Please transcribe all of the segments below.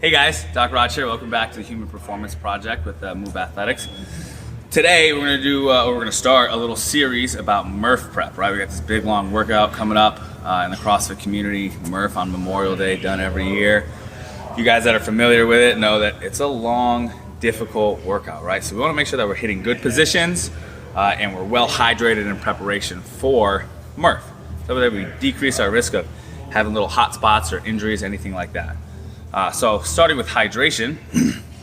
Hey guys, Doc Raj here. Welcome back to the Human Performance Project with Move Athletics. Today we're gonna start a little series about Murph Prep. Right, we got this big long workout coming up in the CrossFit community. Murph on Memorial Day, done every year. You guys that are familiar with it know that it's a long, difficult workout, right? So we want to make sure that we're hitting good positions and we're well hydrated in preparation for Murph, so that we decrease our risk of having little hot spots or injuries, anything like that. So starting with hydration,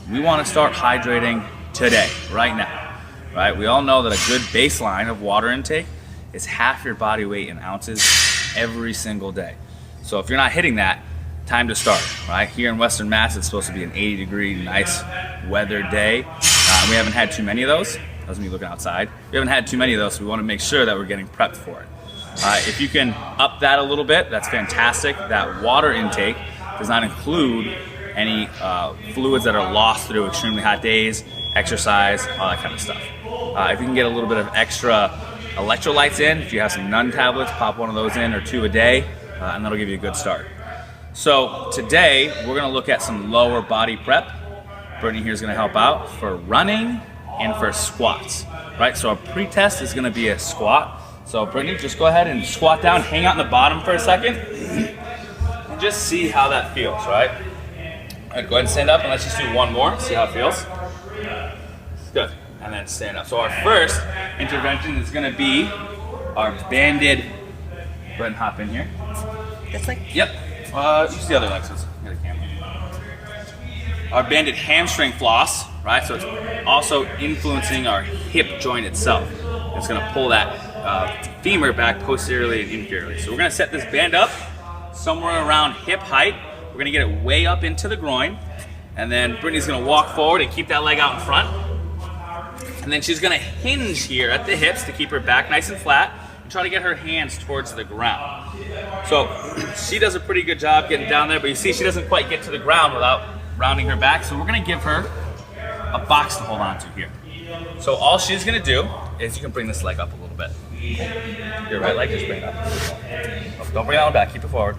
we want to start hydrating today, right now, right? We all know that a good baseline of water intake is half your body weight in ounces every single day. So if you're not hitting that, time to start, right? Here in Western Mass, it's supposed to be an 80-degree, nice weather day. We haven't had too many of those. That was me looking outside. We haven't had too many of those, so we want to make sure that we're getting prepped for it. If you can up that a little bit, that's fantastic. That water intake does not include any fluids that are lost through extremely hot days, exercise, all that kind of stuff. If you can get a little bit of extra electrolytes in, if you have some NUN tablets, pop one of those in or two a day, and that'll give you a good start. So today, we're gonna look at some lower body prep. Brittany here is gonna help out for running and for squats, right? So our pre-test is gonna be a squat. So Brittany, just go ahead and squat down, hang out in the bottom for a second. Just see how that feels, right? All right, go ahead and stand up and let's just do one more, see how it feels. Good, and then stand up. So our first intervention is gonna be our banded, go ahead and hop in here. This leg? Yep, use the other leg, so it's get a camera. Our banded hamstring floss, right? So it's also influencing our hip joint itself. It's gonna pull that femur back posteriorly and inferiorly. So we're gonna set this band up somewhere around hip height. We're gonna get it way up into the groin, and then Brittany's gonna walk forward and keep that leg out in front. And then she's gonna hinge here at the hips to keep her back nice and flat and try to get her hands towards the ground. So she does a pretty good job getting down there, but you see she doesn't quite get to the ground without rounding her back. So we're gonna give her a box to hold on to here. So all she's gonna do is, you can bring this leg up a little bit. Your right leg, just bring it up. Oh, don't bring that one back, keep it forward.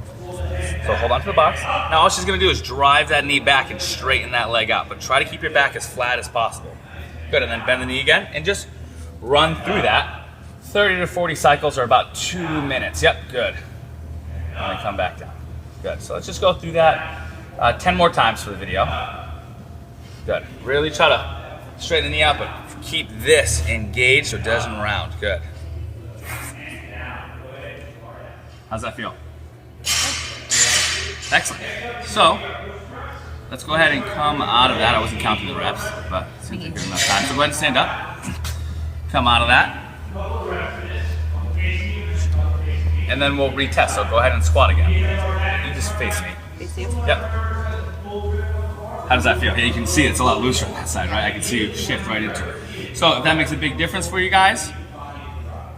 So hold on to the box. Now all she's gonna do is drive that knee back and straighten that leg out, but try to keep your back as flat as possible. Good, and then bend the knee again and just run through that. 30 to 40 cycles are about 2 minutes. Yep, good. And then come back down. Good, so let's just go through that 10 more times for the video. Good, really try to straighten the knee out, but keep this engaged so it doesn't round. Good. How's that feel? Excellent. So let's go ahead and come out of that. I wasn't counting the reps, but it seems like good enough time. So go ahead and stand up. Come out of that. And then we'll retest. So go ahead and squat again. You just face me. Face you? Yep. How does that feel? Yeah, you can see it's a lot looser on that side, right? I can see you shift right into it. So if that makes a big difference for you guys,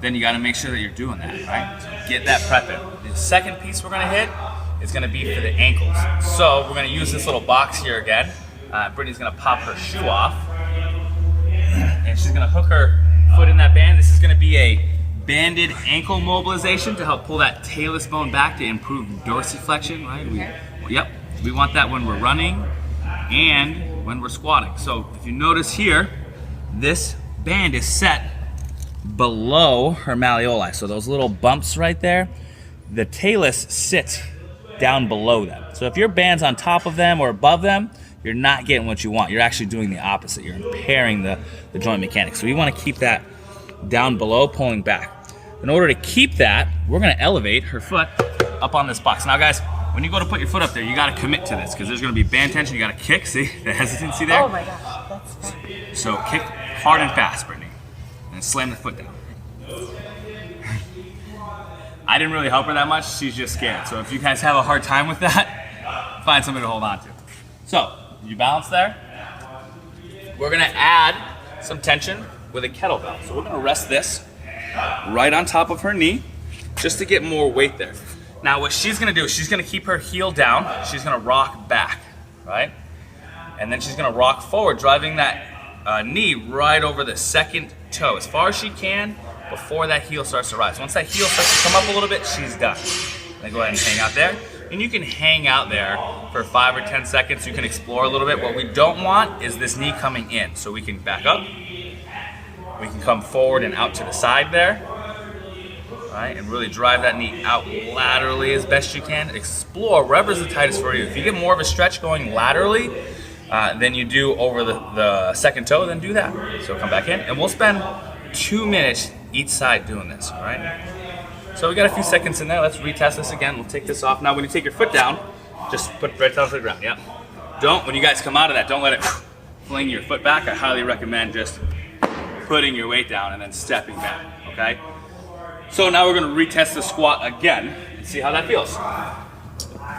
then you got to make sure that you're doing that, right? So get that prep in. The second piece we're going to hit is going to be for the ankles. So we're going to use this little box here again. Brittany's going to pop her shoe off, and she's going to hook her foot in that band. This is going to be a banded ankle mobilization to help pull that talus bone back to improve dorsiflexion, right? We want that when we're running and when we're squatting. So if you notice here, this band is set below her malleoli. So those little bumps right there, the talus sits down below them. So if your band's on top of them or above them, you're not getting what you want. You're actually doing the opposite. You're impairing the joint mechanics. So we want to keep that down below, pulling back. In order to keep that, we're going to elevate her foot up on this box. Now guys, when you go to put your foot up there, you got to commit to this because there's going to be band tension. You got to kick. See the hesitancy there? Oh my gosh, that's fun. So kick hard and fast, Brittany, and slam the foot down. I didn't really help her that much. She's just scared. So if you guys have a hard time with that, find something to hold on to. So you balance there. We're going to add some tension with a kettlebell. So we're going to rest this right on top of her knee just to get more weight there. Now what she's gonna do is she's gonna keep her heel down, she's gonna rock back, right? And then she's gonna rock forward, driving that knee right over the second toe as far as she can before that heel starts to rise. Once that heel starts to come up a little bit, she's done. Then go ahead and hang out there. And you can hang out there for 5 or 10 seconds. You can explore a little bit. What we don't want is this knee coming in. So we can back up. We can come forward and out to the side there. All right, and really drive that knee out laterally as best you can. Explore wherever's the tightest for you. If you get more of a stretch going laterally than you do over the second toe, then do that. So come back in, and we'll spend 2 minutes each side doing this, all right? So we got a few seconds in there. Let's retest this again. We'll take this off. Now when you take your foot down, just put it right down to the ground, yeah. When you guys come out of that, don't let it fling your foot back. I highly recommend just putting your weight down and then stepping back, okay? So now we're gonna retest the squat again and see how that feels.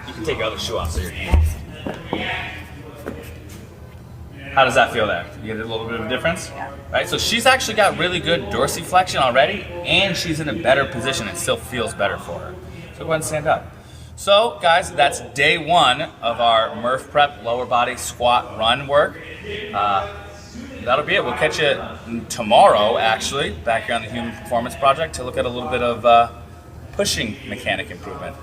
You can take your other shoe off so you're How does that feel there? You get a little bit of a difference? Yeah. Right, so she's actually got really good dorsiflexion already, and she's in a better position. It still feels better for her. So go ahead and stand up. So guys, that's day 1 of our Murph Prep lower body squat run work. That'll be it. We'll catch you tomorrow, actually, back here on the Human Performance Project to look at a little bit of pushing mechanic improvement.